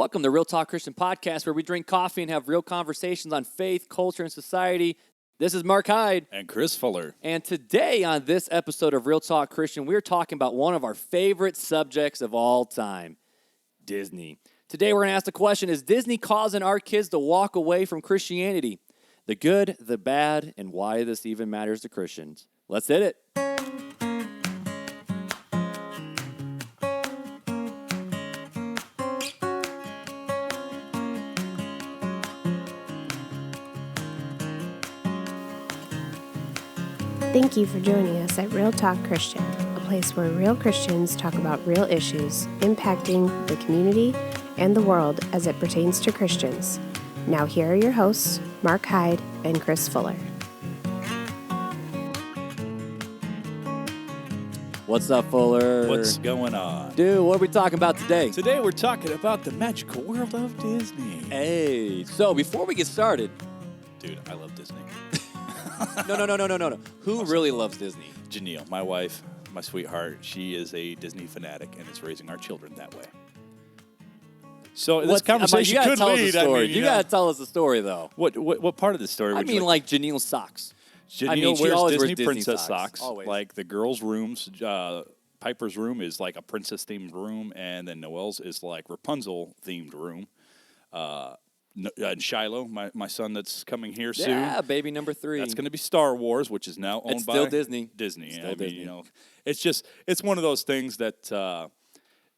Welcome to Real Talk Christian Podcast, where we drink coffee and have real conversations on faith, culture, and society. This is Mark Hyde. And Chris Fuller. And today on this episode of Real Talk Christian, we're talking about one of our favorite subjects of all time, Disney. Today we're going to ask the question, is Disney causing our kids to walk away from Christianity? The good, the bad, and why this even matters to Christians. Let's hit it. Thank you for joining us at Real Talk Christian, a place where real Christians talk about real issues impacting the community and the world as it pertains to Christians. Now here are your hosts, Mark Hyde and Chris Fuller. What's up, Fuller? What's going on? Dude, what are we talking about today? Today we're talking about the magical world of Disney. Hey, so before we get started... Dude, I love Disney. No. Who really loves Disney? Janelle, my wife, my sweetheart, she is a Disney fanatic and is raising our children that way. So this conversation could lead. You got to tell us the story, though. What part of the story? I mean, like Janelle's socks. Janelle she wears always Disney wears Disney princess socks. socks. Like the girls' rooms, Piper's room is like a princess-themed room, and then Noelle's is like Rapunzel-themed room. And Shiloh, my son that's coming here soon. Yeah, baby number 3. That's going to be Star Wars, which is now owned by Disney. Disney. It's one of those things that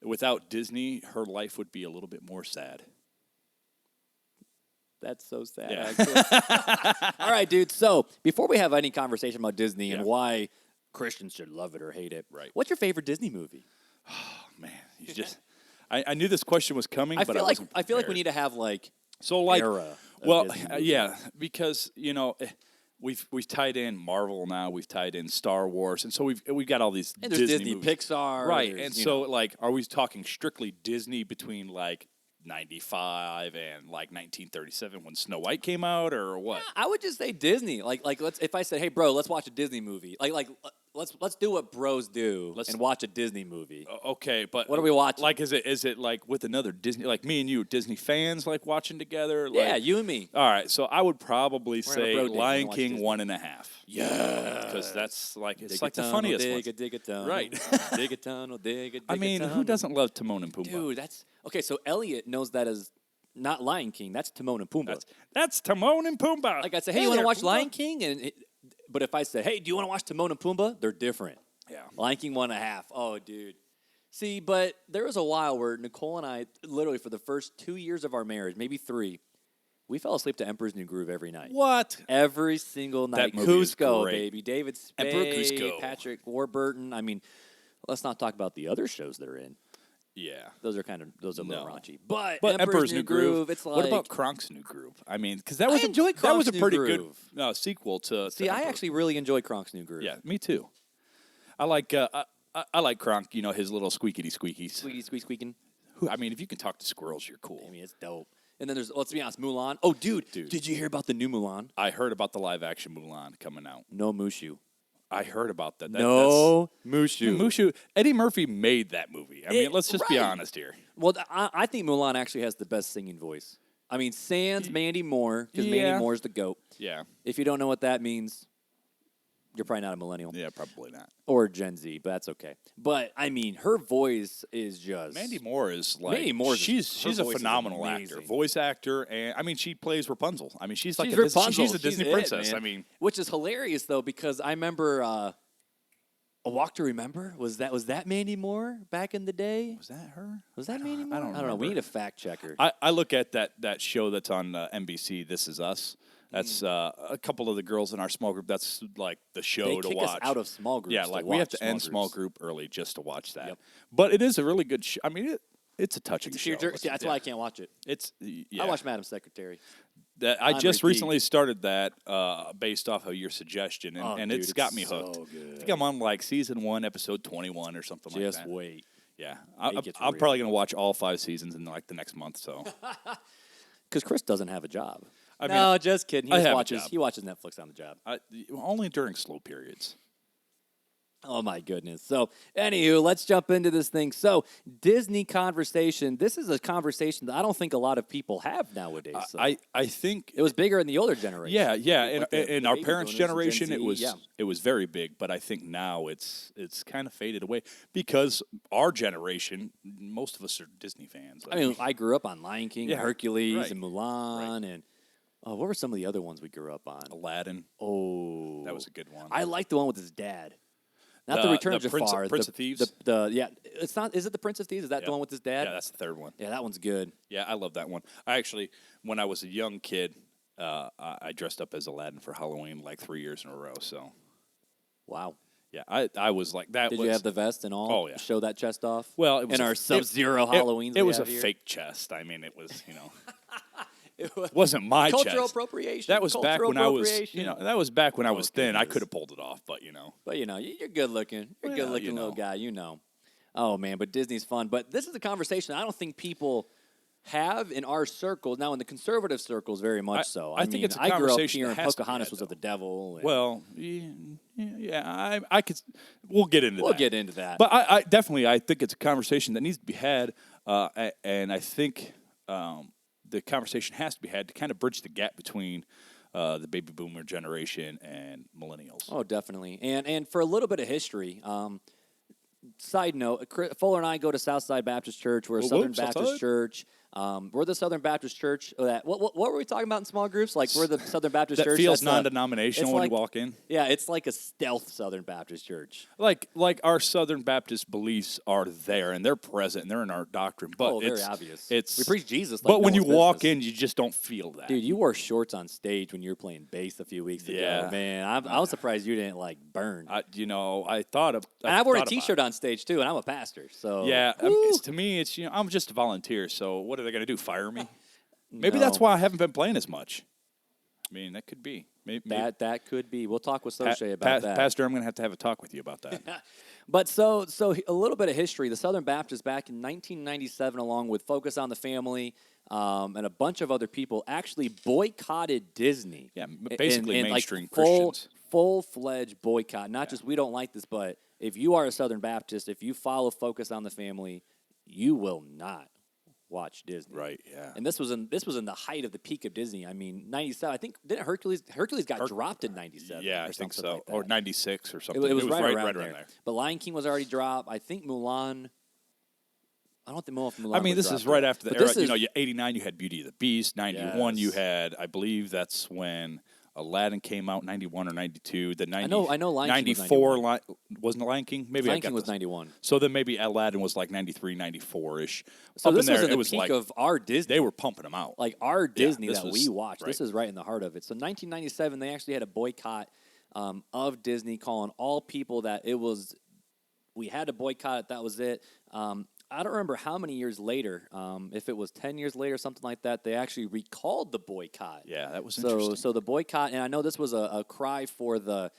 without Disney, her life would be a little bit more sad. That's so sad. Yeah. All right, dude. So before we have any conversation about Disney and why Christians should love it or hate it, right? What's your favorite Disney movie? Oh man, you just I knew this question was coming. I feel like we need to have era. Because we've tied in Marvel now, we've tied in Star Wars, and so we've got all these and there's Disney movies. Pixar, right? And so are we talking strictly Disney between like 95 and like 1937 when Snow White came out, or what? Yeah, I would just say Disney. Like if I said, hey bro, let's watch a Disney movie. Let's do what bros do and watch a Disney movie. Okay, but what are we watching? Like, is it like with another Disney, like me and you, Disney fans, like watching together? Like, yeah, you and me. All right, so I would probably say Lion King 1.5. Yeah, because that's like it's like the funniest one. Dig a tunnel, right? Dig a tunnel, dig a tunnel. I mean, who doesn't love Timon and Pumbaa? Dude, that's okay. So Elliot knows that as not Lion King. That's Timon and Pumbaa. That's Timon and Pumbaa. Like I said, hey, you want to watch Lion King? But if I said, hey, do you want to watch Timon and Pumbaa? They're different. Yeah. Lion King 1.5. Oh, dude. See, but there was a while where Nicole and I, literally for the first 2 years of our marriage, maybe 3, we fell asleep to Emperor's New Groove every night. What? Every single night. That movie is Cusco, great. baby. David Spade, Emperor Cusco. Patrick Warburton. I mean, let's not talk about the other shows they're in. Yeah. Those are a little raunchy. But Emperor's New Groove, it's like... What about Kronk's New Groove? I mean, because that was a pretty good sequel to See, I actually really enjoy Kronk's New Groove. Yeah, me too. I like Kronk, his little squeaky. Squeaking. I mean, if you can talk to squirrels, you're cool. I mean, it's dope. And then there's, let's be honest, Mulan. Oh, dude, did you hear about the new Mulan? I heard about the live-action Mulan coming out. No Mushu. I heard about that. No Mushu. Mushu. Eddie Murphy made that movie. I mean, let's just be honest here. Well, I think Mulan actually has the best singing voice. I mean, sans Mandy Moore, because Mandy Moore's the GOAT. Yeah. If you don't know what that means, you're probably not a millennial. Yeah, probably not. Or Gen Z, but that's okay. But, I mean, her voice is just... Mandy Moore is like... she's a phenomenal actor. Voice actor. And, I mean, she plays Rapunzel. I mean, she's like she's a Disney princess. I mean... Which is hilarious, though, because I remember... A Walk to Remember? Was that Mandy Moore back in the day? Was that her? Was that Mandy Moore? I don't know. I don't know. We need a fact checker. I look at that show that's on NBC, This Is Us. That's a couple of the girls in our small group. That's like the show to watch. They kick us out of small groups. Yeah, like we have to end small group early just to watch that. Yep. But it is a really good show. I mean, it's a touching show. That's why I can't watch it. I watch Madam Secretary. I just recently started that based off of your suggestion, and it's got me hooked. So good. I think I'm on like season 1, episode 21 or something like that. Just wait. Yeah, I'm probably going to watch all 5 seasons in like the next month. So, because Chris doesn't have a job. I mean, just kidding. He watches Netflix on the job. Only during slow periods. Oh, my goodness. So, anywho, let's jump into this thing. So, Disney conversation. This is a conversation that I don't think a lot of people have nowadays. So. I think it was bigger in the older generation. Yeah. In The our baby parents' boomers, generation, Gen Z, it was very big. But I think now it's kind of faded away because our generation, most of us are Disney fans. I mean, I grew up on Lion King, Yeah, Hercules, right, and Mulan, and what were some of the other ones we grew up on? Aladdin. Oh, That was a good one. I like the one with his dad. Not the Return of Jafar. Prince of Thieves. It's not. Is it the Prince of Thieves? Is that the one with his dad? Yeah, that's the third one. Yeah, that one's good. Yeah, I love that one. I actually, when I was a young kid, I dressed up as Aladdin for Halloween like 3 years in a row. So, wow. yeah, I was like that. Did you have the vest and all? Oh, yeah. Show that chest off. Well, it was in our Sub-Zero Halloweens. It was a here. fake chest. I mean, it was It wasn't my cultural chest. appropriation. That was back when I was, appropriation. that was back when I was thin. I goodness. could have pulled it off, but But you're good looking. You're a good looking little guy. Oh man, but Disney's fun. But this is a conversation I don't think people have in our circles. Now, in the conservative circles, very much so. I think it's a I grew up conversation here, that and has to be Pocahontas had, was of the devil. And Well, I could. We'll get into that. we'll get into that. But I definitely I think it's a conversation that needs to be had, and I think the conversation has to be had to kind of bridge the gap between the baby boomer generation and millennials. Oh, definitely. And for a little bit of history, side note, Fuller and I go to Southside Baptist Church. We're a Southern Baptist Southside? Church. We're the Southern Baptist Church that what were we talking about in small groups? Like we're the Southern Baptist That Church feels that's non-denominational it's when like- you walk in. Yeah, it's like a stealth Southern Baptist Church. Like our Southern Baptist beliefs are there and they're present and they're in our doctrine. But Very it's obvious. It's We preach Jesus. Like but when no you one's walk business. in, you just don't feel that. Dude, you wore shorts on stage when you were playing bass a few weeks ago. Yeah. Man, I was surprised you didn't like burn. I thought of. And I wore a thought about T-shirt it. on stage too, and I'm a pastor. So Yeah, Woo! to me, it's I'm just a volunteer. So what are they going to do? Fire me? Maybe No. that's why I haven't been playing as much. I mean, that could be. Maybe that could be. We'll talk with Soche about that. Pastor, I'm going to have a talk with you about that. But so a little bit of history. The Southern Baptists back in 1997, along with Focus on the Family and a bunch of other people, actually boycotted Disney. Yeah, basically in mainstream full, Christians. Full-fledged boycott. Not just we don't like this, but if you are a Southern Baptist, if you follow Focus on the Family, you will not watch Disney. Right, yeah. And this was in the height of the peak of Disney. I mean, 97. I think didn't Hercules got dropped in 97. Yeah, or I think something so. like that. Or 96 or It, something. it was right around around there. But Lion King was already dropped. I think Mulan. I don't think Mulan. I mean, was this is dropped right yet. after the But era. this is- 89, you had Beauty of the Beast. 91, you Yes. had, I believe that's when Aladdin came out, 91 or 92. The 90, I know Lion King was 94, wasn't it Lion King? Maybe I Lion got King was this. 91. So then maybe Aladdin was like 93, 94-ish. So Up this in there, was in the it was peak like, of our Disney. they were pumping them out. Like our Disney this that was- we watched. right. This is right in the heart of it. So 1997, they actually had a boycott of Disney, calling all people that it was. We had to boycott it. That was it. I don't remember how many years later, if it was 10 years later, something like that, they actually recalled the boycott. Yeah, that was interesting. So the boycott, and I know this was a cry for the,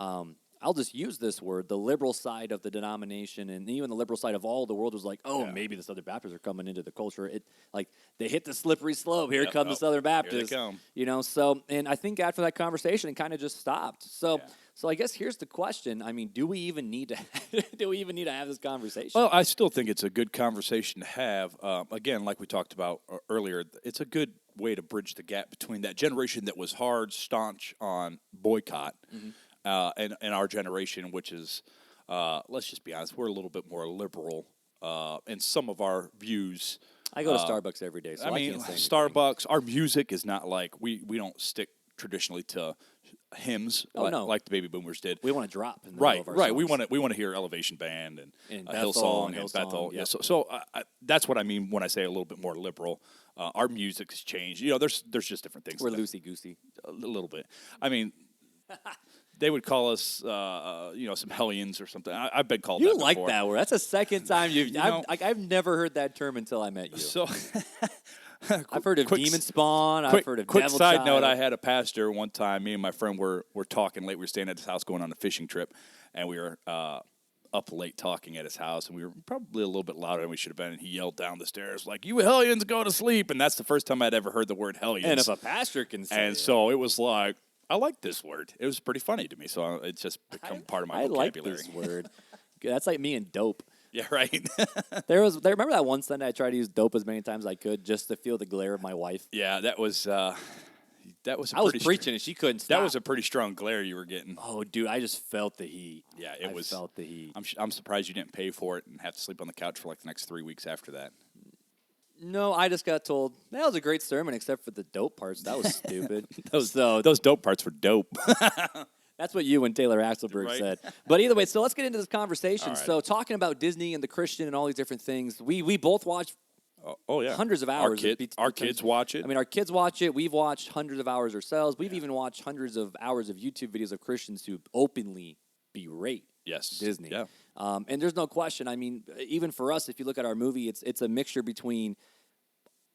I'll just use this word, the liberal side of the denomination, and even the liberal side of all the world was like, oh, maybe the Southern Baptists are coming into the culture. It like they hit the slippery slope. Here come the Southern Baptists. Here they come. You know, so and I think after that conversation, it kind of just stopped. So. Yeah. So I guess here's the question. I mean, do we even need to have this conversation? Well, I still think it's a good conversation to have. Again, like we talked about earlier, it's a good way to bridge the gap between that generation that was hard, staunch on boycott, and our generation, which is, let's just be honest, we're a little bit more liberal in some of our views. I go to Starbucks every day, so I mean, can't say anything. Starbucks, our music is not like, we don't stick traditionally to hymns no. like the baby boomers did. We want to drop in the Right, middle of our right. songs. We want to hear Elevation Band and Bethel Hillsong and and Hillsong, Bethel. yep. Yeah, so that's what I mean when I say a little bit more liberal. Our music's changed. You know, there's just different things. We're loosey goosey. a little bit. I mean, they would call us, some hellions or something. I've been called You that like before. that word? That's the second time you've. know- I've never heard that term until I met you. So, I've heard of quick- demon spawn. I've quick, heard of quick devil side child. note, I had a pastor one time. Me and my friend were talking late. We were staying at his house going on a fishing trip, and we were up late talking at his house, and we were probably a little bit louder than we should have been, and he yelled down the stairs like, "You hellions, go to sleep!" And that's the first time I'd ever heard the word hellions. And if a pastor can say and it. so it was like, I like this word. It was pretty funny to me, so it's just become part of my I like vocabulary. this word. That's like me and dope. Yeah, right. Remember that one Sunday I tried to use dope as many times as I could just to feel the glare of my wife? Yeah, that was I was preaching and she couldn't stop. That was a pretty strong glare you were getting. Oh, dude, I just felt the heat. Yeah, I felt the heat. I'm surprised you didn't pay for it and have to sleep on the couch for like the next 3 weeks after that. No, I just got told that was a great sermon, except for the dope parts. That was stupid. Those dope parts were dope. That's what you and Taylor Axelberg said. But either way, so let's get into this conversation. Right. So talking about Disney and the Christian and all these different things, we both watch yeah, hundreds of hours. Our kids watch it. I mean, our kids watch it. We've watched hundreds of hours ourselves. We've even watched hundreds of hours of YouTube videos of Christians who openly berate Disney. Yeah. And there's no question. I mean, even for us, if you look at our movie, it's a mixture between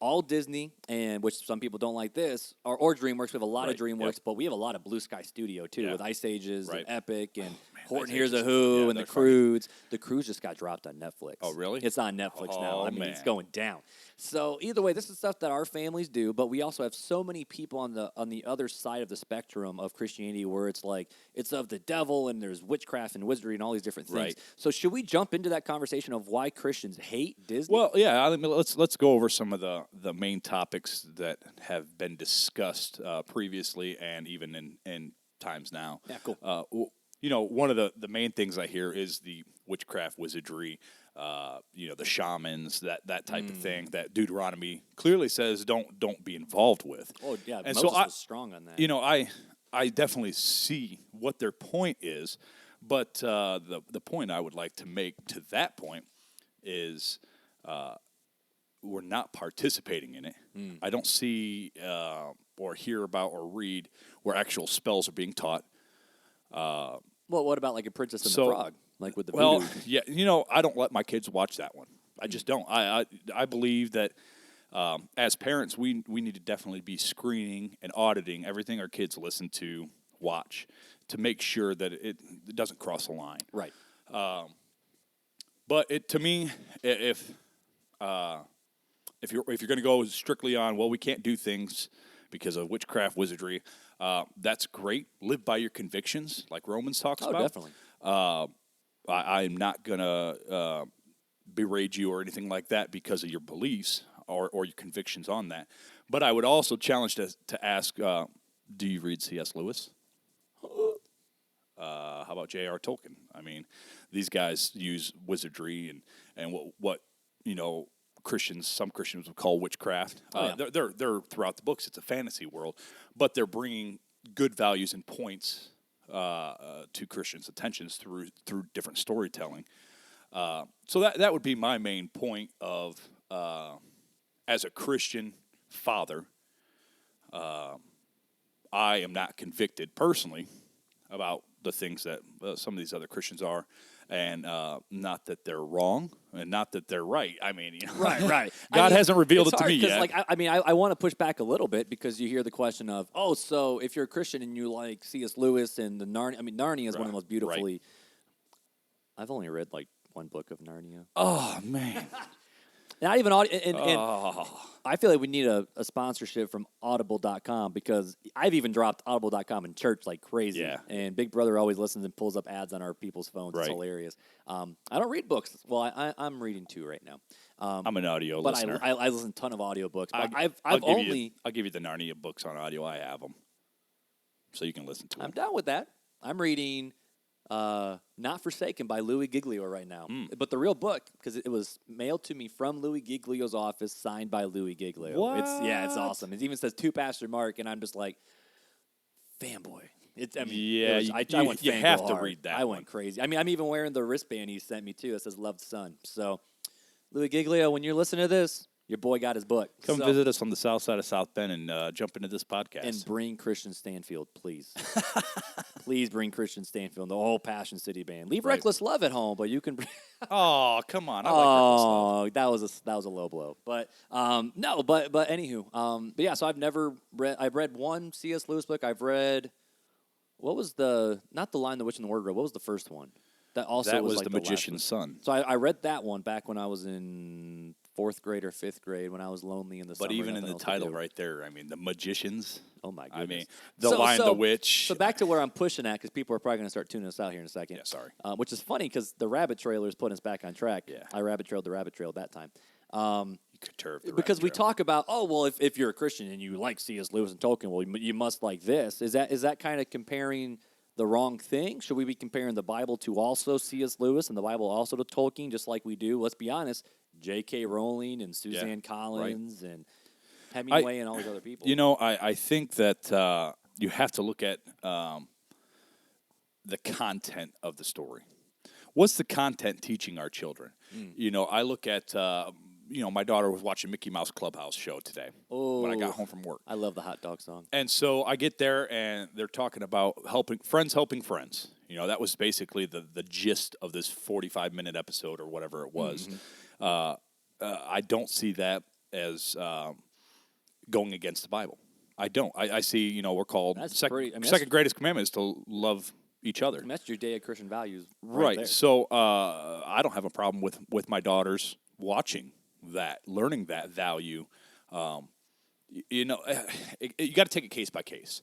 all Disney, and which some people don't like this, or DreamWorks. We have a lot of DreamWorks, but we have a lot of Blue Sky Studio, too, with Ice Ages and Epic and Horton Hears a Who and The Croods. The Croods just got dropped on Netflix. Oh, really? It's on Netflix now. I mean, it's going down. So either way, this is stuff that our families do, but we also have so many people on the other side of the spectrum of Christianity where it's like, it's of the devil and there's witchcraft and wizardry and all these different things. Right. So should we jump into that conversation of why Christians hate Disney? Well, yeah. I mean, let's go over some of the main topics that have been discussed previously and even in times now. Yeah, cool. One of the main things I hear is the witchcraft, wizardry, the shamans, that type of thing that Deuteronomy clearly says don't be involved with. Oh, yeah, and Moses was strong on that. I definitely see what their point is, but the point I would like to make to that point is we're not participating in it. I don't see or hear about or read where actual spells are being taught. Well, what about like a Princess and the Frog, like with the voodoo? Well, yeah, I don't let my kids watch that one. I just don't. I believe that as parents, we need to definitely be screening and auditing everything our kids listen to, watch, to make sure that it doesn't cross the line. Right. But to me, if you're going to go strictly on, well, we can't do things because of witchcraft, wizardry, that's great. Live by your convictions, like Romans talks about. Definitely. I'm not going to berate you or anything like that because of your beliefs or your convictions on that. But I would also challenge to ask, do you read C.S. Lewis? How about J.R. Tolkien? I mean, these guys use wizardry and what some Christians would call witchcraft. They're throughout the books. It's a fantasy world, but they're bringing good values and points to Christians' attentions through different storytelling. So that would be my main point of as a Christian father, I am not convicted personally about the things that some of these other Christians are. And not that they're wrong, and not that they're right. I mean, right. God hasn't revealed it to me yet. Like, I want to push back a little bit because you hear the question of, oh, so if you're a Christian and you like C.S. Lewis and the Narnia, Narnia is one of the most beautifully. Right. I've only read like one book of Narnia. Oh man. Not even and I feel like we need a sponsorship from Audible.com because I've even dropped Audible.com in church like crazy. Yeah. And Big Brother always listens and pulls up ads on our people's phones. Right. It's hilarious. I don't read books. Well, I'm reading 2 right now. I'm an audio listener. But I listen to a ton of audiobooks. But I'll give you the Narnia books on audio. I have them, so you can listen to them. I'm down with that. I'm reading Not Forsaken by Louis Giglio right now. But the real book, because it was mailed to me from Louis Giglio's office, signed by Louis Giglio. What? It's awesome. It even says to Pastor Mark, and I'm just like, fanboy. I went you have to hard. read that. I went crazy. I mean, I'm even wearing the wristband he sent me too that says "Loved Son." So, Louis Giglio, when you're listening to this, your boy got his book. Come visit us on the south side of South Bend and jump into this podcast. And bring Christian Stanfield, please. Please bring Christian Stanfield and the whole Passion City band. Leave Reckless Love at home, but you can bring... Oh, come on. I like Reckless Love. That was a low blow. But no, but anywho. But yeah, so I've read one C.S. Lewis book. I've read, what was not The Lion, the Witch, and the Wardrobe. What was the first one? That was like The Magician's Son. So I read that one back when I was in 4th grade or 5th grade when I was lonely in the summer. But even in nothing the else to title do. right there, I mean, the magicians. Oh, my I goodness. mean, the Lion, the Witch. So back to where I'm pushing at, because people are probably going to start tuning us out here in a second. Yeah, sorry. Which is funny, because the rabbit trailer is putting us back on track. Yeah. I rabbit trailed the rabbit trail that time. You could turf the Because we rabbit trail. talk about, if you're a Christian and you like C.S. Lewis and Tolkien, well, you must like this. Is that kind of comparing the wrong thing? Should we be comparing the Bible to also C.S. Lewis and the Bible also to Tolkien, just like we do? Let's be honest, J.K. Rowling and Suzanne Collins and Hemingway and all these other people. You know, I think that you have to look at the content of the story. What's the content teaching our children? You know, I look at, my daughter was watching Mickey Mouse Clubhouse show today when I got home from work. I love the hot dog song. And so I get there, and they're talking about helping friends. You know, that was basically the gist of this 45-minute episode or whatever it was. I don't see that as going against the Bible. I don't. I see, we're called second greatest commandment is to love each other. And that's Judeo-Christian values Right. there. So I don't have a problem with my daughters watching that, learning that value. You got to take it case by case.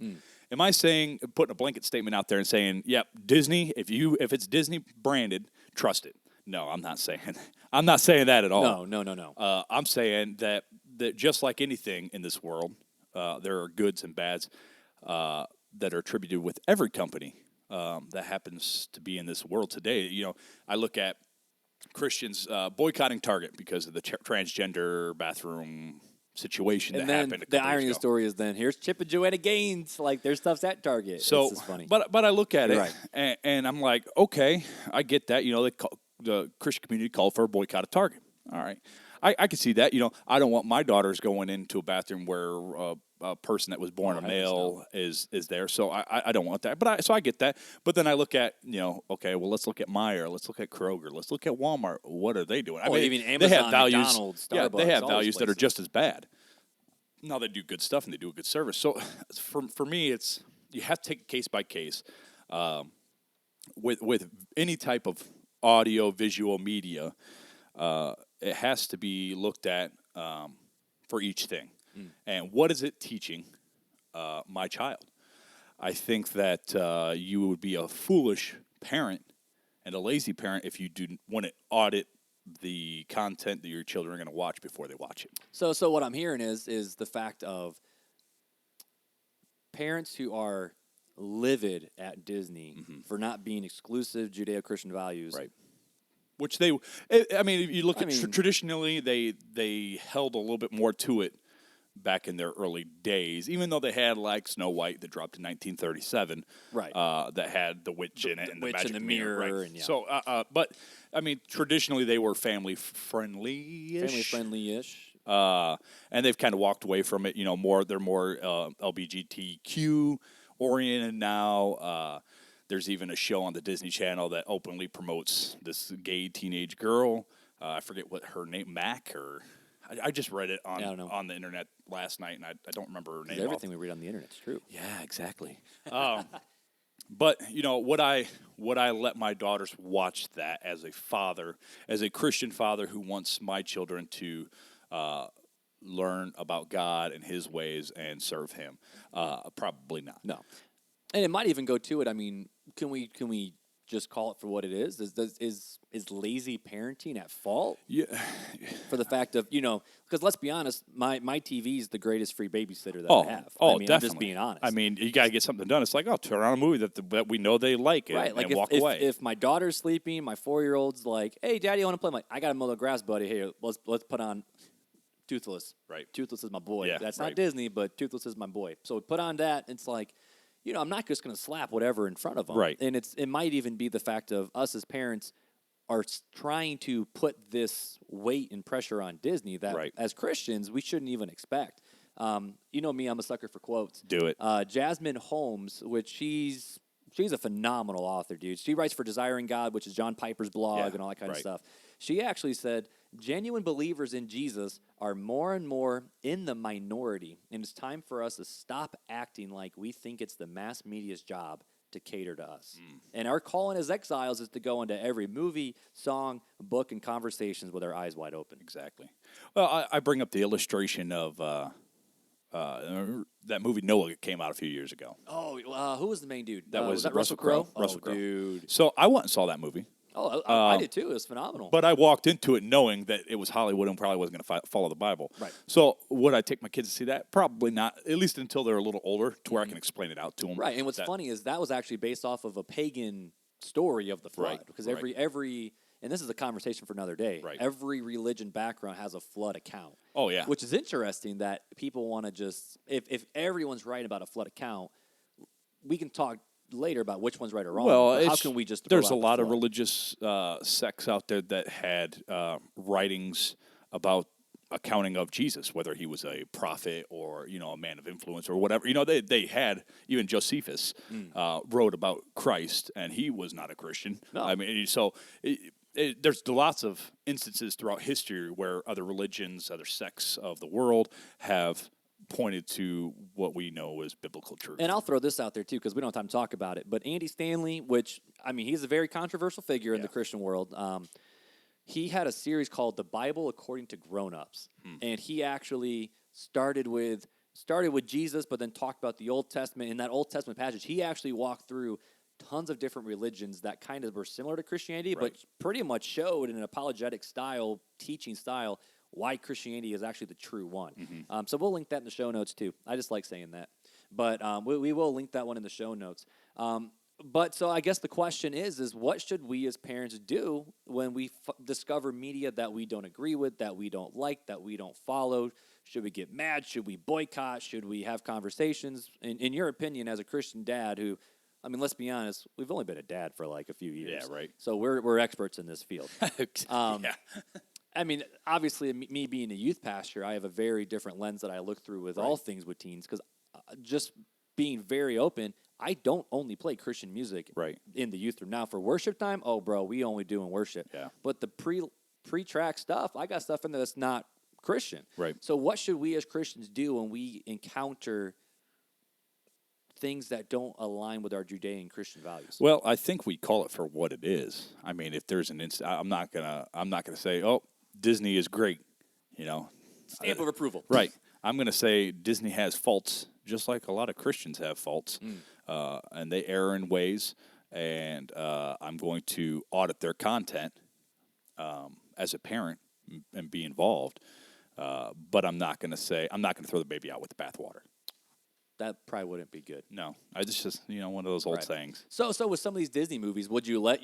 Am I saying, putting a blanket statement out there and saying, yep, Disney, if it's Disney branded, trust it? No, I'm not saying that at all. No. I'm saying that just like anything in this world, there are goods and bads that are attributed with every company that happens to be in this world today. You know, I look at Christians boycotting Target because of the transgender bathroom situation and that then happened. The irony of the story is then here's Chip and Joanna Gaines, like their stuff's at Target. So, it's just funny. But I look at You're it and I'm like, okay, I get that. You know, the Christian community called for a boycott of Target. All right, I can see that. You know, I don't want my daughters going into a bathroom where a person that was born a male is there. So I don't want that. But I get that. But then I look at, okay, well, let's look at Meijer. Let's look at Kroger. Let's look at Walmart. What are they doing? I mean, even Amazon, they have values, McDonald's, Starbucks, they have all values those that are places. just as bad. Now they do good stuff and they do a good service. So for me, it's you have to take it case by case. With any type of audio, visual media, it has to be looked at for each thing. And what is it teaching my child? I think that you would be a foolish parent and a lazy parent if you want to audit the content that your children are going to watch before they watch it. So what I'm hearing is the fact of parents who are livid at Disney for not being exclusive Judeo-Christian values. Right. Which if you look at traditionally, they held a little bit more to it back in their early days, even though they had like Snow White that dropped in 1937, right? That had the witch in it and the witch magic in the mirror, right? and So, but I mean, traditionally they were family friendly-ish. Family friendly-ish. And they've kind of walked away from it. You know, they're more LGBTQ oriented now. There's even a show on the Disney Channel that openly promotes this gay teenage girl. I forget what her name, Mac, or I just read it on the internet last night, and I don't remember her name. Everything we read on the internet is true. Yeah, exactly. But would I let my daughters watch that as a father, as a Christian father who wants my children to learn about God and His ways and serve Him? Probably not. No. And it might even go to it. I mean, can we just call it for what it is? Is lazy parenting at fault? Yeah. For the fact of, because let's be honest, my TV is the greatest free babysitter that I have. Definitely. I'm just being honest. I mean, you got to get something done. It's like, turn on a movie that we know they like, right? And, like walk away. If my daughter's sleeping, my 4-year-old's like, "Hey, Daddy, I want to play." I'm like, "I got to mow the grass, buddy. Here, let's put on Toothless." Right. Toothless is my boy. Yeah, That's right. not Disney, but Toothless is my boy. So we put on that. It's like, I'm not just going to slap whatever in front of them. Right. And it might even be the fact of us as parents are trying to put this weight and pressure on Disney that as Christians we shouldn't even expect. You know me, I'm a sucker for quotes. Do it. Jasmine Holmes, which she's a phenomenal author, dude. She writes for Desiring God, which is John Piper's blog and all that kind of stuff. She actually said, genuine believers in Jesus are more and more in the minority, and it's time for us to stop acting like we think it's the mass media's job to cater to us. And our calling as exiles is to go into every movie, song, book, and conversations with our eyes wide open. Exactly. Well, I bring up the illustration of that movie Noah that came out a few years ago. Oh, who was the main dude? Was that Russell Crowe. Oh, Russell Crowe. dude. So I went and saw that movie. Oh, I did too. It was phenomenal. But I walked into it knowing that it was Hollywood and probably wasn't going to follow the Bible. Right. So would I take my kids to see that? Probably not, at least until they're a little older to where I can explain it out to them. Right. And what's funny is that was actually based off of a pagan story of the flood. Right, Because right. every and this is a conversation for another day. Right. Every religion background has a flood account. Oh, yeah. Which is interesting that people want to just if everyone's right about a flood account, we can talk later about which one's right or wrong. Well, how can we just there's throw a out lot the of flood? religious sects out there that had writings about accounting of Jesus, whether he was a prophet or a man of influence or whatever. They had even Josephus wrote about Christ, and he was not a Christian. No. I mean, so there's lots of instances throughout history where other religions, other sects of the world have pointed to what we know as biblical truth. And I'll throw this out there too, because we don't have time to talk about it. But Andy Stanley, which he's a very controversial figure in the Christian world. He had a series called "The Bible According to Grown-Ups," and he actually started with Jesus, but then talked about the Old Testament. In that Old Testament passage, he actually walked through tons of different religions that kind of were similar to Christianity, but pretty much showed in an apologetic style, teaching style, why Christianity is actually the true one. So we'll link that in the show notes too. I just like saying that. But we will link that one in the show notes. But so I guess the question is what should we as parents do when we discover media that we don't agree with, that we don't like, that we don't follow? Should we get mad? Should we boycott? Should we have conversations? In your opinion, as a Christian dad who, let's be honest, we've only been a dad for like a few years. Yeah, right. So we're experts in this field. Yeah. Obviously, me being a youth pastor, I have a very different lens that I look through with all things with teens because just being very open, I don't only play Christian music in the youth room. Now, for worship time, oh, bro, we only do in worship. Yeah. But the pre-track stuff, I got stuff in there that's not Christian. Right. So what should we as Christians do when we encounter things that don't align with our Judean Christian values? Well, I think we call it for what it is. If there's an I'm not gonna say, oh, Disney is great. Stamp of approval. Right. I'm gonna say Disney has faults, just like a lot of Christians have faults, and they err in ways. And I'm going to audit their content as a parent and be involved. But I'm not gonna throw the baby out with the bathwater. That probably wouldn't be good. No, it's just one of those old sayings. So with some of these Disney movies, would you let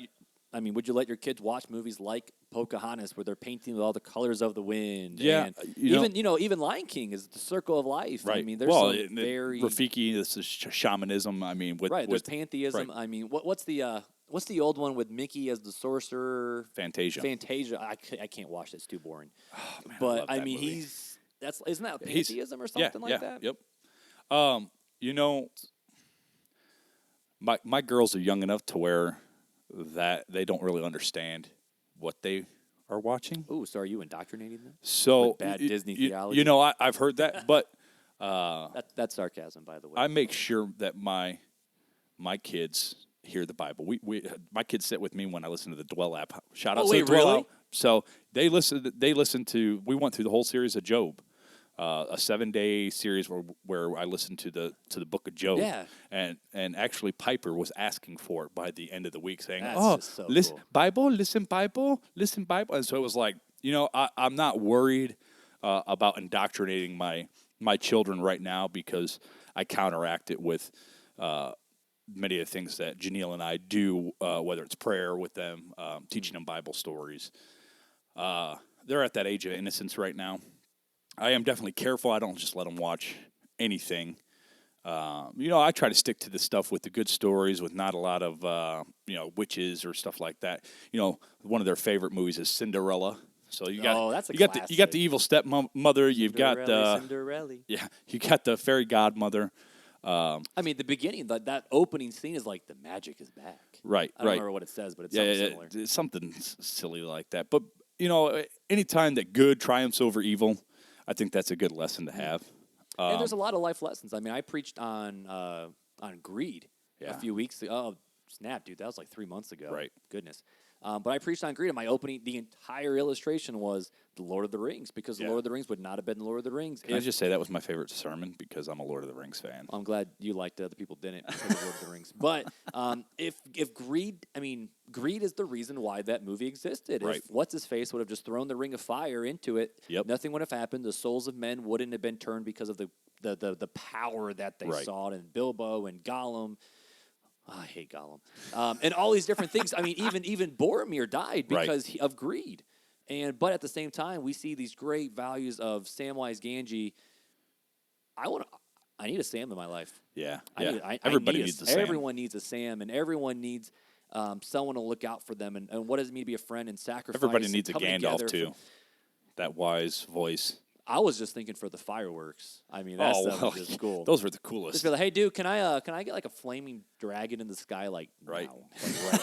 your kids watch movies like Pocahontas, where they're painting with all the colors of the wind? Yeah, and even Lion King is the circle of life. Right. There's some very Rafiki. This is shamanism. there's pantheism. Right. What's the old one with Mickey as the sorcerer? Fantasia. I can't watch that. It's too boring. Oh, man, But I love that movie. isn't that pantheism or something like that? Yep. My girls are young enough to where that they don't really understand what they are watching. Ooh, so are you indoctrinating them? So With bad Disney theology? I've heard that, but That's sarcasm, by the way. I make sure that my kids hear the Bible. My kids sit with me when I listen to the Dwell app. Shout out to the Dwell really? app. So they listen to. We went through the whole series of Job. A 7-day series where I listened to the book of Job. Yeah. And actually Piper was asking for it by the end of the week, saying, That's just so listen, cool. Bible, listen Bible. And so it was like, I'm not worried about indoctrinating my children right now because I counteract it with many of the things that Janelle and I do, whether it's prayer with them, teaching them Bible stories. They're at that age of innocence right now. I am definitely careful. I don't just let them watch anything. I try to stick to the stuff with the good stories, with not a lot of witches or stuff like that. One of their favorite movies is Cinderella. So that's a you got the evil stepmother. You've got Cinderella. Yeah, you got the fairy godmother. The beginning, that opening scene is like the magic is back. Right. I don't remember what it says, but it's something similar. It's something silly like that. But anytime that good triumphs over evil, I think that's a good lesson to have. And there's a lot of life lessons. I preached on greed a few weeks ago. Oh, snap, dude. That was like 3 months ago. Right. Goodness. But I preached on greed, and my opening, the entire illustration was the Lord of the Rings, because the Lord of the Rings would not have been the Lord of the Rings. Can I just say that was my favorite sermon because I'm a Lord of the Rings fan. I'm glad you liked it. Other people didn't because of Lord of the Rings. But if greed, greed is the reason why that movie existed. Right. If What's-His-Face would have just thrown the ring of fire into it, nothing would have happened. The souls of men wouldn't have been turned because of the power that they saw in Bilbo and Gollum. Oh, I hate Gollum. And all these different things. I mean, even Boromir died because of greed. But at the same time, we see these great values of Samwise Gamgee. I need a Sam in my life. Yeah, Everybody needs a Sam. Everyone needs a Sam, and everyone needs someone to look out for them. And what does it mean to be a friend and sacrifice? Everybody needs a Gandalf too. That wise voice. I was just thinking for the fireworks. I mean, that stuff was just cool. Those were the coolest. Just be like, hey, dude, can I get like a flaming dragon in the sky, like right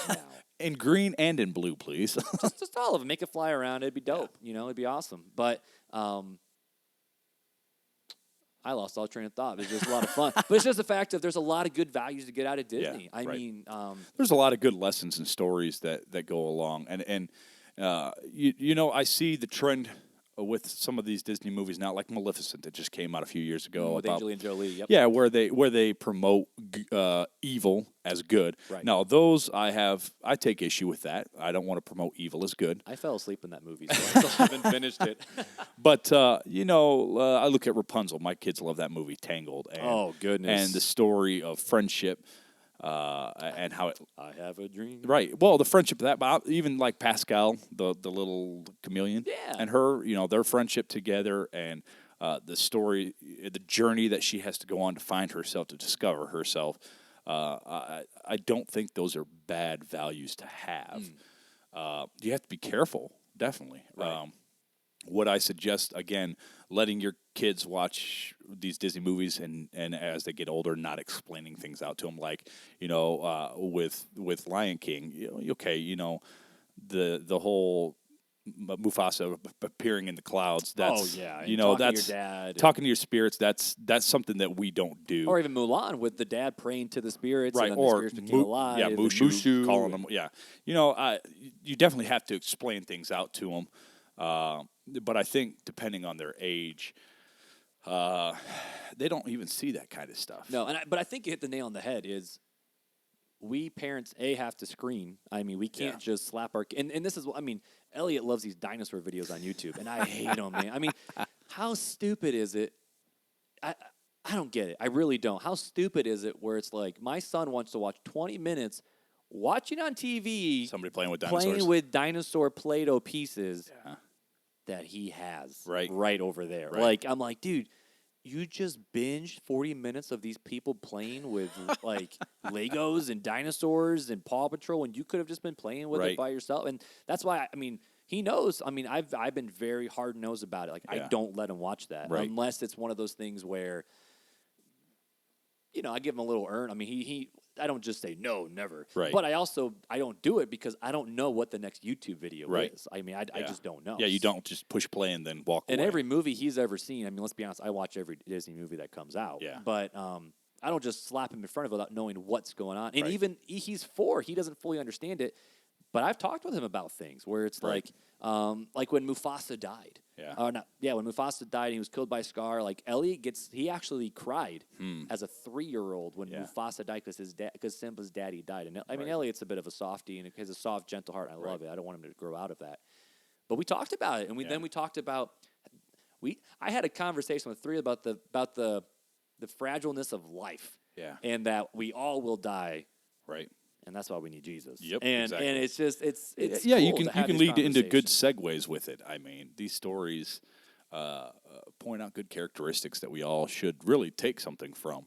now? In green and in blue, please. just all of them. Make it fly around. It'd be dope. You know, it'd be awesome. But I lost all train of thought. It was just a lot of fun. But it's just the fact that there's a lot of good values to get out of Disney. I mean, there's a lot of good lessons and stories that go along, and you know, I see the trend with some of these Disney movies now, like Maleficent that just came out a few years ago. With Angelina Jolie, yep. Yeah, where they promote evil as good. Right. Now, those I take issue with that. I don't want to promote evil as good. I fell asleep in that movie, so I still haven't finished it. But, you know, I look at Rapunzel. My kids love that movie, Tangled. And, oh, goodness. And the story of friendship. And how it. I have a dream. Right. Well, the friendship of that, but even like Pascal, the little chameleon, and her, you know, their friendship together, and the story, the journey that she has to go on to find herself, to discover herself. I don't think those are bad values to have. You have to be careful, definitely. Right. Would I suggest, again, letting your kids watch these Disney movies and as they get older, not explaining things out to them, like, you know, with Lion King, you know, okay, you know, the whole Mufasa appearing in the clouds. That's, you know, that's to your dad, talking to your spirits. That's something that we don't do. Or even Mulan with the dad praying to the spirits, right? And then Or the spirits became alive. Yeah, Mushu calling them. Yeah, you know, you definitely have to explain things out to them. But I think depending on their age, they don't even see that kind of stuff. No, but I think you hit the nail on the head. Is we parents have to screen. I mean, we can't just slap our and this is, I mean, Elliot loves these dinosaur videos on YouTube, and I hate them, man. I mean, how stupid is it? I don't get it. I really don't. How stupid is it where it's like my son wants to watch 20 minutes watching on TV somebody playing with dinosaurs, dinosaur Play-Doh pieces that he has right over there. Right. Like, I'm like, dude, you just binged 40 minutes of these people playing with like Legos and dinosaurs and Paw Patrol, and you could have just been playing with it by yourself. And that's why, I mean, he knows. I mean, I've been very hard-nosed about it. Like, I don't let him watch that unless it's one of those things where, you know, I give him a little earn. I mean, I don't just say no, never. Right. But I don't do it because I don't know what the next YouTube video is. I mean, I just don't know. Yeah, you don't just push play and then walk away. And every movie he's ever seen, I mean, let's be honest, I watch every Disney movie that comes out. Yeah. But I don't just slap him in front of it without knowing what's going on. And even he's 4, he doesn't fully understand it. But I've talked with him about things where it's like when Mufasa died. Yeah. When Mufasa died and he was killed by Scar, like Elliot he actually cried as a 3-year-old when Mufasa died because Simba's daddy died. And I mean, Elliot's a bit of a softie and he has a soft, gentle heart. And I love it. I don't want him to grow out of that. But we talked about it, and then we talked about I had a conversation with 3 about the fragileness of life. Yeah. And that we all will die. Right. And that's why we need Jesus. Yep, and exactly. And it's just it's yeah. cool You can lead into good segues with it. I mean, these stories point out good characteristics that we all should really take something from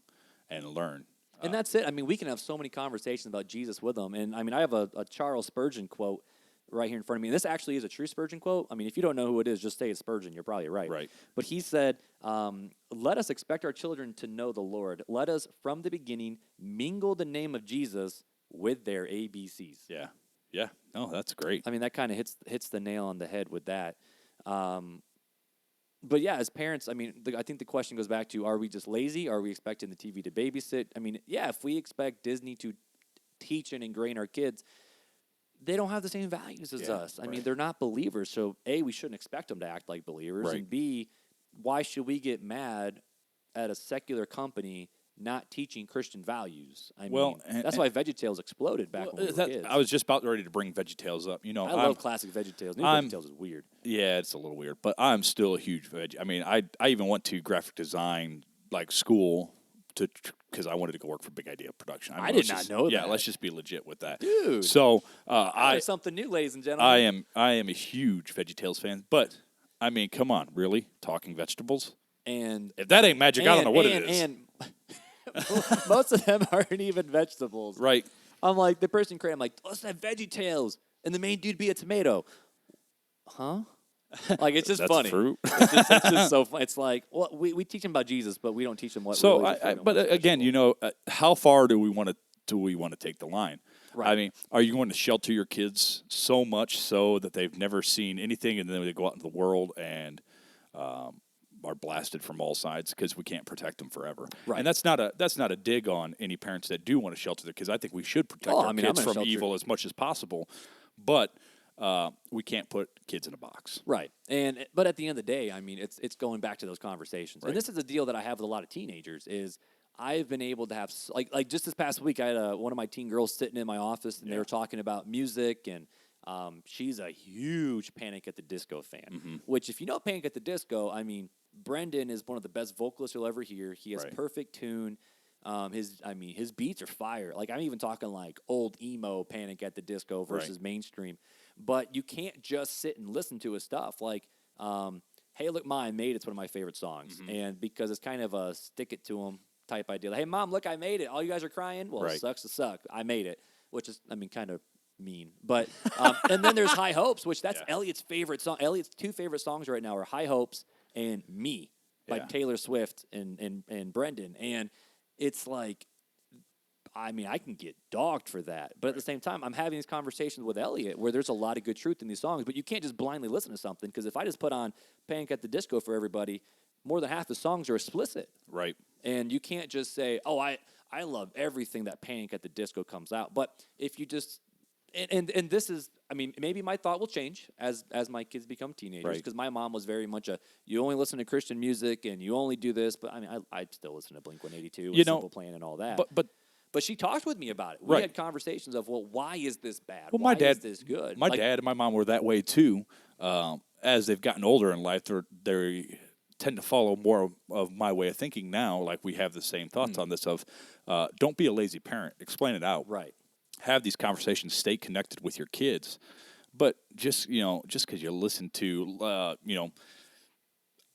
and learn. And that's it. I mean, we can have so many conversations about Jesus with them. And I mean, I have a Charles Spurgeon quote right here in front of me. And this actually is a true Spurgeon quote. I mean, if you don't know who it is, just say it's Spurgeon. You're probably right. Right. But he said, "Let us expect our children to know the Lord. Let us, from the beginning, mingle the name of Jesus with their ABCs." Yeah. Yeah. No, that's great. I mean, that kind of hits the nail on the head with that. But yeah, as parents, I mean, I think the question goes back to: are we just lazy? Are we expecting the TV to babysit? I mean, yeah, if we expect Disney to teach and ingrain our kids, they don't have the same values as us. I mean, they're not believers. So A, we shouldn't expect them to act like believers, and B, why should we get mad at a secular company not teaching Christian values? I mean, that's why VeggieTales exploded back when we were kids. I was just about ready to bring VeggieTales up. You know, I love classic VeggieTales. New VeggieTales is weird. Yeah, it's a little weird, but I'm still a huge veg. I mean, I even went to graphic design like school because I wanted to go work for Big Idea Production. I did not know that. Yeah, let's just be legit with that, dude. So I something new, ladies and gentlemen. I am a huge VeggieTales fan, but I mean, come on, really talking vegetables? And if that ain't magic, I don't know what it is. And most of them aren't even vegetables. Right. I'm like, the person creating, I'm like, let's have VeggieTales, and the main dude be a tomato. Huh? Like, it's just That's funny. Fruit. It's just so funny. It's like, well, we teach them about Jesus, but we don't teach them what. So, really but again, you know, how far do we want to take the line? Right. I mean, are you going to shelter your kids so much so that they've never seen anything, and then they go out into the world and are blasted from all sides because we can't protect them forever? Right. And that's not a dig on any parents that do want to shelter their kids. I think we should protect our kids from evil as much as possible, but we can't put kids in a box. Right. But at the end of the day, I mean, it's going back to those conversations. Right. And this is a deal that I have with a lot of teenagers is I've been able to have, like just this past week, I had one of my teen girls sitting in my office, and they were talking about music, and she's a huge Panic at the Disco fan, which if you know Panic at the Disco, I mean, Brendan is one of the best vocalists you'll ever hear. He has perfect tune. His beats are fire. Like, I'm even talking like old emo Panic at the Disco versus mainstream. But you can't just sit and listen to his stuff. Like, Hey Look Ma, I Made It's one of my favorite songs. And because it's kind of a stick it to him type idea. Like, hey, Mom, look, I made it. All you guys are crying? Well, it sucks to suck. I made it. Which is, I mean, kind of mean. But and then there's High Hopes, which that's Elliot's favorite song. Elliot's two favorite songs right now are High Hopes and Me by Taylor Swift and Brendan. And it's like, I mean, I can get dogged for that. But at the same time, I'm having these conversations with Elliot where there's a lot of good truth in these songs, but you can't just blindly listen to something, because if I just put on Panic at the Disco for everybody, more than half the songs are explicit. Right. And you can't just say, oh, I love everything that Panic at the Disco comes out. But if you just, and this is, I mean, maybe my thought will change as my kids become teenagers, because my mom was very much you only listen to Christian music and you only do this. But I mean, I still listen to Blink-182 and Simple Plan and all that. But she talked with me about it. We had conversations of, well, why is this bad? Well, why is this good? My dad and my mom were that way too. As they've gotten older in life, they tend to follow more of my way of thinking now. Like, we have the same thoughts on this of, don't be a lazy parent. Explain it out. Right. Have these conversations. Stay connected with your kids. But just because you listen to,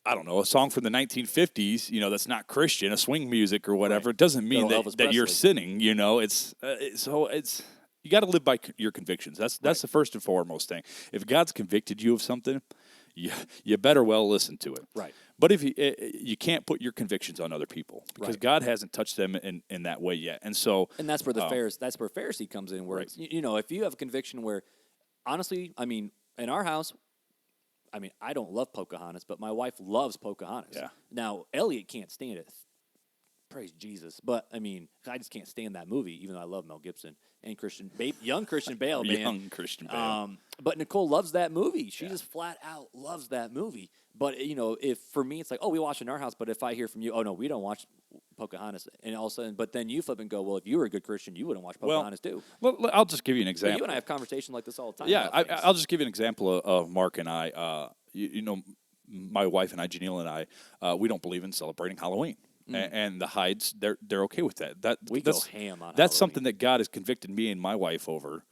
I don't know, a song from the 1950s, that's not Christian, a swing music or whatever, it doesn't mean that you're sinning. You got to live by your convictions. That's the first and foremost thing. If God's convicted you of something, you better well listen to it. Right. But if you can't put your convictions on other people, because God hasn't touched them in that way yet. And that's where Pharisee comes in, where it's, if you have a conviction where, honestly, I mean, in our house, I mean, I don't love Pocahontas, but my wife loves Pocahontas. Yeah. Now, Elliot can't stand it. Praise Jesus. But, I mean, I just can't stand that movie, even though I love Mel Gibson and young Christian Bale, man. Young Christian Bale. But Nicole loves that movie. She just flat out loves that movie. But, if for me, it's like, oh, we watch in our house, but if I hear from you, oh, no, we don't watch Pocahontas. And all of a sudden, but then you flip and go, well, if you were a good Christian, you wouldn't watch Pocahontas too. Well, I'll just give you an example. You and I have conversations like this all the time. Yeah, I'll just give you an example of Mark and I. My wife and I, Janelle and I, we don't believe in celebrating Halloween. And the Hydes, they're okay with that. We go ham on That's Halloween. something that God has convicted me and my wife over.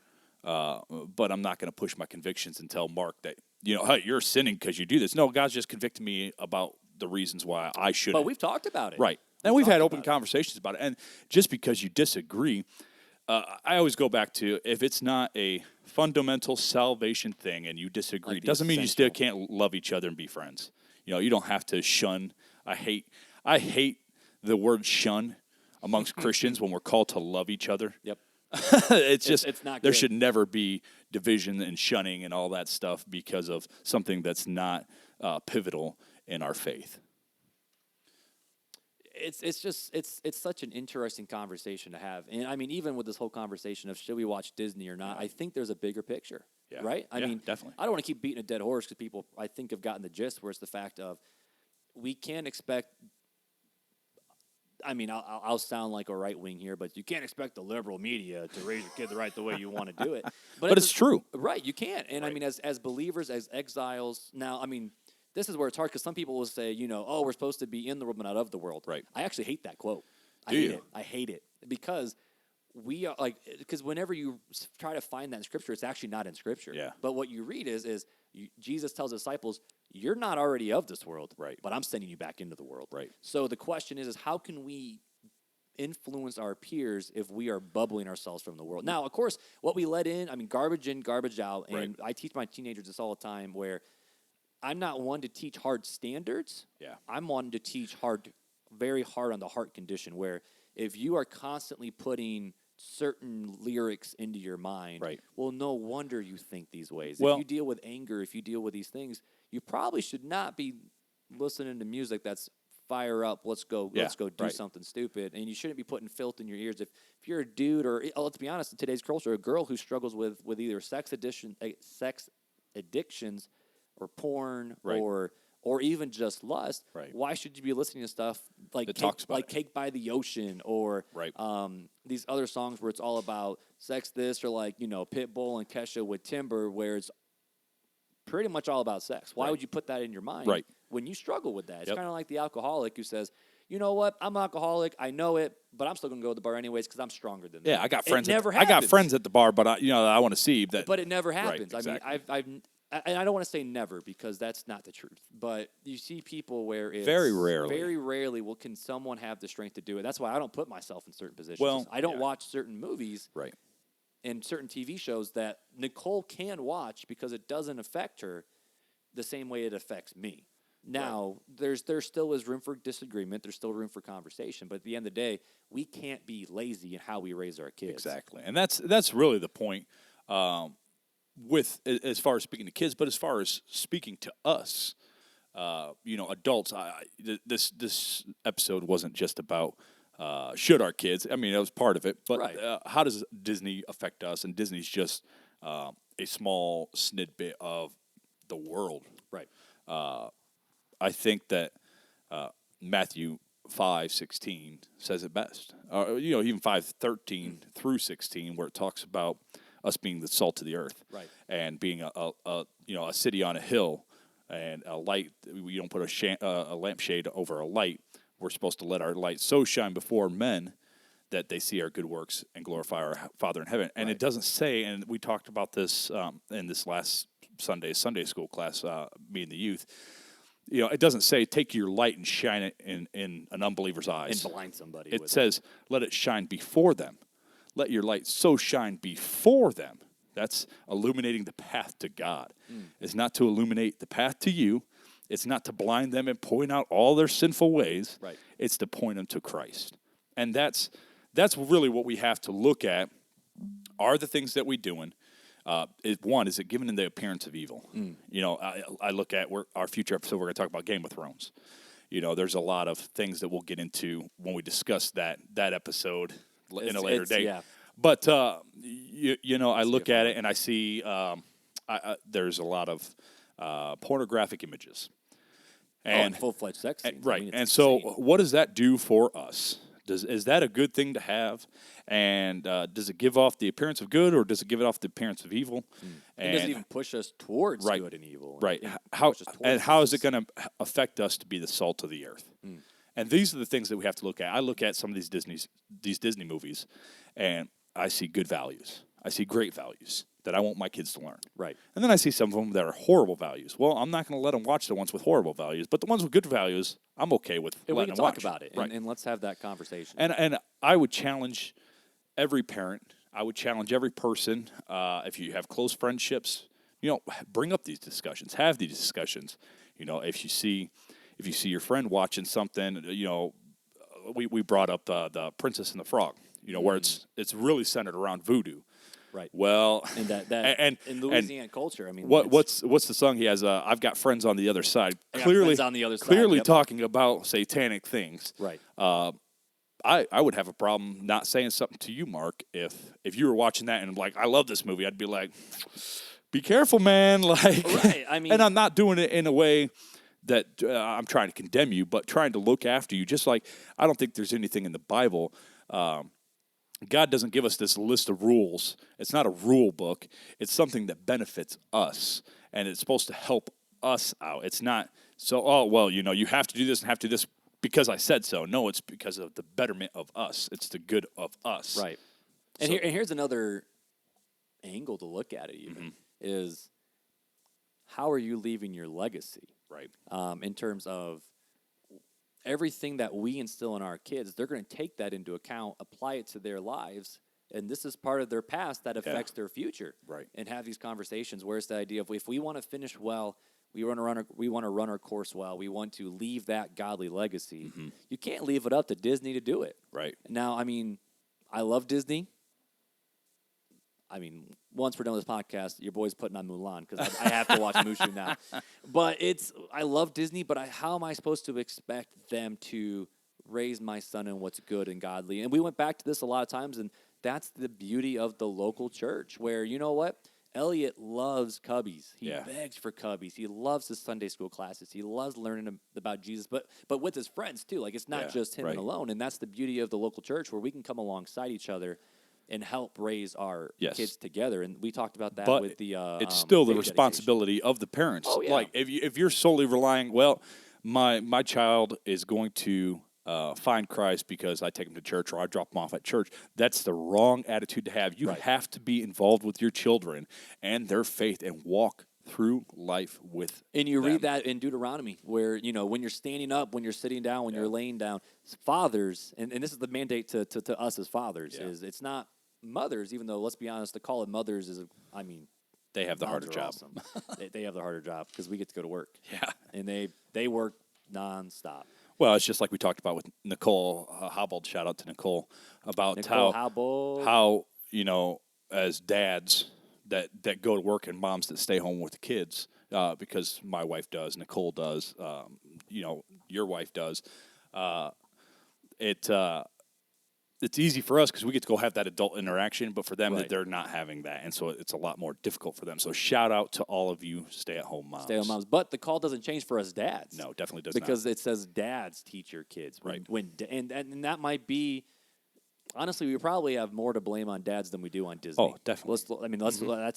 But I'm not going to push my convictions and tell Mark that, hey, you're sinning because you do this. No, God's just convicted me about the reasons why I shouldn't. But we've talked about it. Right. And we've had open conversations about it. And just because you disagree, I always go back to, if it's not a fundamental salvation thing and you disagree, doesn't mean you still can't love each other and be friends. You don't have to shun. I hate the word shun amongst Christians when we're called to love each other. Yep. It's not good. There should never be division and shunning and all that stuff because of something that's not pivotal in our faith. It's such an interesting conversation to have. And I mean, even with this whole conversation of should we watch Disney or not, I think there's a bigger picture, right? I mean, definitely. I don't want to keep beating a dead horse because people, I think, have gotten the gist, where it's the fact of we can't expect, I mean, I'll sound like a right wing here, but you can't expect the liberal media to raise your kid the way you want to do it. But it's true. Right, you can't. And I mean, as believers, as exiles, now, I mean, this is where it's hard because some people will say, oh, we're supposed to be in the world but not of the world. Right. I actually hate that quote. I hate it because we are because whenever you try to find that in Scripture, it's actually not in Scripture. Yeah. But what you read is Jesus tells his disciples, you're not already of this world, right? But I'm sending you back into the world, right? So the question is how can we influence our peers if we are bubbling ourselves from the world? Now, of course, what we let in, I mean, garbage in, garbage out, and I teach my teenagers this all the time where I'm not one to teach hard standards. Yeah. I'm one to teach very hard on the heart condition, where if you are constantly putting certain lyrics into your mind, well, no wonder you think these ways. If you deal with anger, if you deal with these things, you probably should not be listening to music that's fire up, let's go do something stupid. And you shouldn't be putting filth in your ears. If you're a dude, or let's be honest, in today's culture, a girl who struggles with either sex addictions, or porn, or even just lust, why should you be listening to stuff like Cake by the Ocean, or these other songs where it's all about sex this, or like, Pitbull and Kesha with Timber, where it's pretty much all about sex? Why would you put that in your mind when you struggle with that? It's kind of like the alcoholic who says, you know what, I'm an alcoholic, I know it, but I'm still going to go to the bar anyways because I'm stronger than them. Yeah, I got friends at the bar, but I want to see that. But it never happens. Right, exactly. I mean, and I don't want to say never because that's not the truth, but you see people where it's very rarely can someone have the strength to do it. That's why I don't put myself in certain positions. Well, I don't watch certain movies and certain TV shows that Nicole can watch because it doesn't affect her the same way it affects me. Now, there still is room for disagreement. There's still room for conversation. But at the end of the day, we can't be lazy in how we raise our kids. Exactly. And that's really the point with as far as speaking to kids, but as far as speaking to us, adults. This episode wasn't just about should our kids. I mean, it was part of it. But how does Disney affect us? And Disney's just a small snippet of the world. Right. I think that Matthew 5:16 says it best. Even 5:13 through 16, where it talks about us being the salt of the earth, and being a city on a hill, and a light. We don't put a lampshade over a light. We're supposed to let our light so shine before men that they see our good works and glorify our Father in heaven. And it doesn't say, and we talked about this in this last Sunday school class, me and the youth. It doesn't say take your light and shine it in an unbeliever's eyes. And blind somebody. It says let it shine before them. Let your light so shine before them. That's illuminating the path to God. It's not to illuminate the path to you. It's not to blind them and point out all their sinful ways. It's to point them to Christ. And that's really what we have to look at. Are the things that we're doing, is it given in the appearance of evil? I look at our future episode, we're going to talk about Game of Thrones. There's a lot of things that we'll get into when we discuss that episode in a later date. Yeah. But, I look at it and I see there's a lot of pornographic images. And full-fledged sex scenes. Right. And so what does that do for us? Is that a good thing to have? And does it give off the appearance of good, or does it give it off the appearance of evil? And does it even push us towards good and evil? Right. How is it going to affect us to be the salt of the earth? And these are the things that we have to look at. I look at some of these Disney movies, and I see good values. I see great values that I want my kids to learn. Right. And then I see some of them that are horrible values. Well, I'm not going to let them watch the ones with horrible values, but the ones with good values, I'm okay with letting them watch. We can talk about it, and let's have that conversation. And I would challenge every parent. I would challenge every person. If you have close friendships, bring up these discussions. Have these discussions. If you see your friend watching something, we brought up the Princess and the Frog. Where it's really centered around voodoo. Right. Well, And that and in Louisiana culture, I mean, what's the song he has? I've got friends on the other side. I got Clearly, friends on the other side, clearly yep. talking about satanic things. right. I would have a problem not saying something to you, Mark, if you were watching that and like, I love this movie. I'd be like, be careful, man. Like, Right, I mean- and I'm not doing it in a way that I'm trying to condemn you, but trying to look after you. Just like I don't think there's anything in the Bible. God doesn't give us this list of rules. It's not a rule book. It's something that benefits us, and it's supposed to help us out. It's not so, oh, well, you have to do this and have to do this because I said so. No, it's because of the betterment of us. It's the good of us. Right. And here's another angle to look at it even, is how are you leaving your legacy? Right. In terms of everything that we instill in our kids, they're going to take that into account, apply it to their lives, and this is part of their past that affects their future. Right. And have these conversations. Where's the idea of if we want to finish well, we want to run our course well, we want to leave that godly legacy. You can't leave it up to Disney to do it. Right. Now, I mean, I love Disney. I mean, once we're done with this podcast, your boy's putting on Mulan because I have to watch Mushu now. But I love Disney, but how am I supposed to expect them to raise my son in what's good and godly? And we went back to this a lot of times, and that's the beauty of the local church where, you know what? Elliot loves cubbies. He begs for cubbies. He loves his Sunday school classes. He loves learning about Jesus, but with his friends too. Like it's not just him alone, and that's the beauty of the local church where we can come alongside each other and help raise our kids together. And we talked about that with the it's still the faith responsibility of the parents. Oh, yeah. Like if you're solely relying, well, my child is going to find Christ because I take him to church or I drop him off at church. That's the wrong attitude to have. You have to be involved with your children and their faith and walk through life with And you them. read that in Deuteronomy where, when you're standing up, when you're sitting down, when you're laying down, fathers, and this is the mandate to us as fathers, is it's not mothers, even though, let's be honest, to call it mothers is, They have the moms harder are job. awesome. they have the harder job because we get to go to work. Yeah. And they work nonstop. Well, it's just like we talked about with Nicole Hobbold. Shout out to Nicole about Nicole how as dads that go to work and moms that stay home with the kids because my wife does, Nicole does, your wife does. It's easy for us because we get to go have that adult interaction, but for them, that they're not having that, and so it's a lot more difficult for them. So shout out to all of you stay-at-home moms. Stay-at-home moms. But the call doesn't change for us dads. No, definitely does because not. it says dads teach your kids. Right. And that might be, honestly, we probably have more to blame on dads than we do on Disney. Oh, definitely.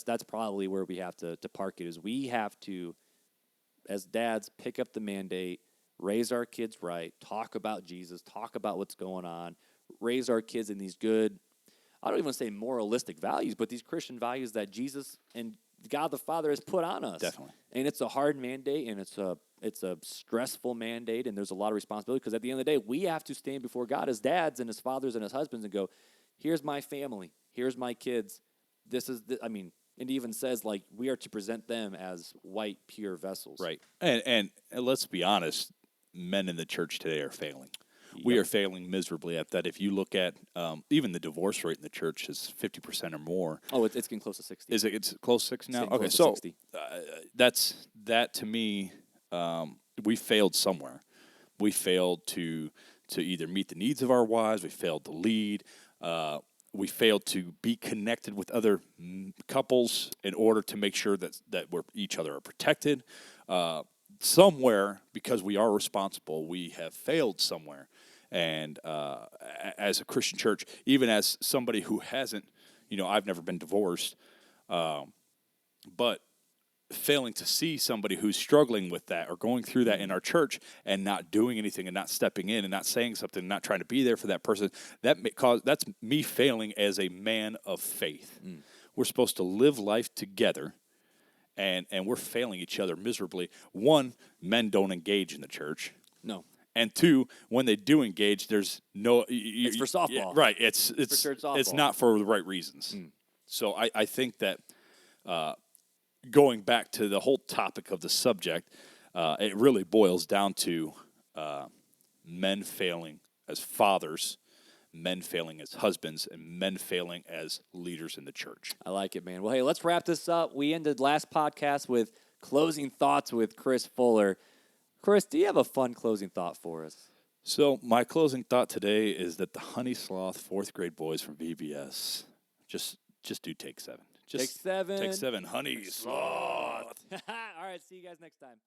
That's probably where we have to park it, is we have to, as dads, pick up the mandate, raise our kids right, talk about Jesus, talk about what's going on, raise our kids in these good, I don't even want to say moralistic values, but these Christian values that Jesus and God the Father has put on us. Definitely. And it's a hard mandate, and it's a stressful mandate, and there's a lot of responsibility because at the end of the day, we have to stand before God as dads and as fathers and as husbands and go, here's my family, here's my kids. This is, and it even says, like, we are to present them as white, pure vessels. Right. And let's be honest, men in the church today are failing. We are failing miserably at that. If you look at even the divorce rate in the church is 50% or more. Oh, it's getting close to 60. Is it? It's close to 60 now? It's Okay, close to so 60. that to me, we failed somewhere. We failed to either meet the needs of our wives. We failed to lead. We failed to be connected with other couples in order to make sure that each other are protected. Somewhere, because we are responsible, we have failed somewhere. And as a Christian church, even as somebody who hasn't, I've never been divorced, but failing to see somebody who's struggling with that or going through that in our church and not doing anything and not stepping in and not saying something, not trying to be there for that person, that's me failing as a man of faith. We're supposed to live life together. And we're failing each other miserably. One, men don't engage in the church. No. And two, when they do engage, there's no. It's for softball. Right. It's for sure softball. It's not for the right reasons. So I think that going back to the whole topic of the subject, it really boils down to men failing as fathers, men failing as husbands and men failing as leaders in the church. I like it, man. Well, hey, let's wrap this up. We ended last podcast with closing thoughts with Chris Fuller. Chris, do you have a fun closing thought for us? So my closing thought today is that the Honey Sloth 4th grade boys from VBS just do take 7. Take 7. Take 7, Honey Sloth. All right, see you guys next time.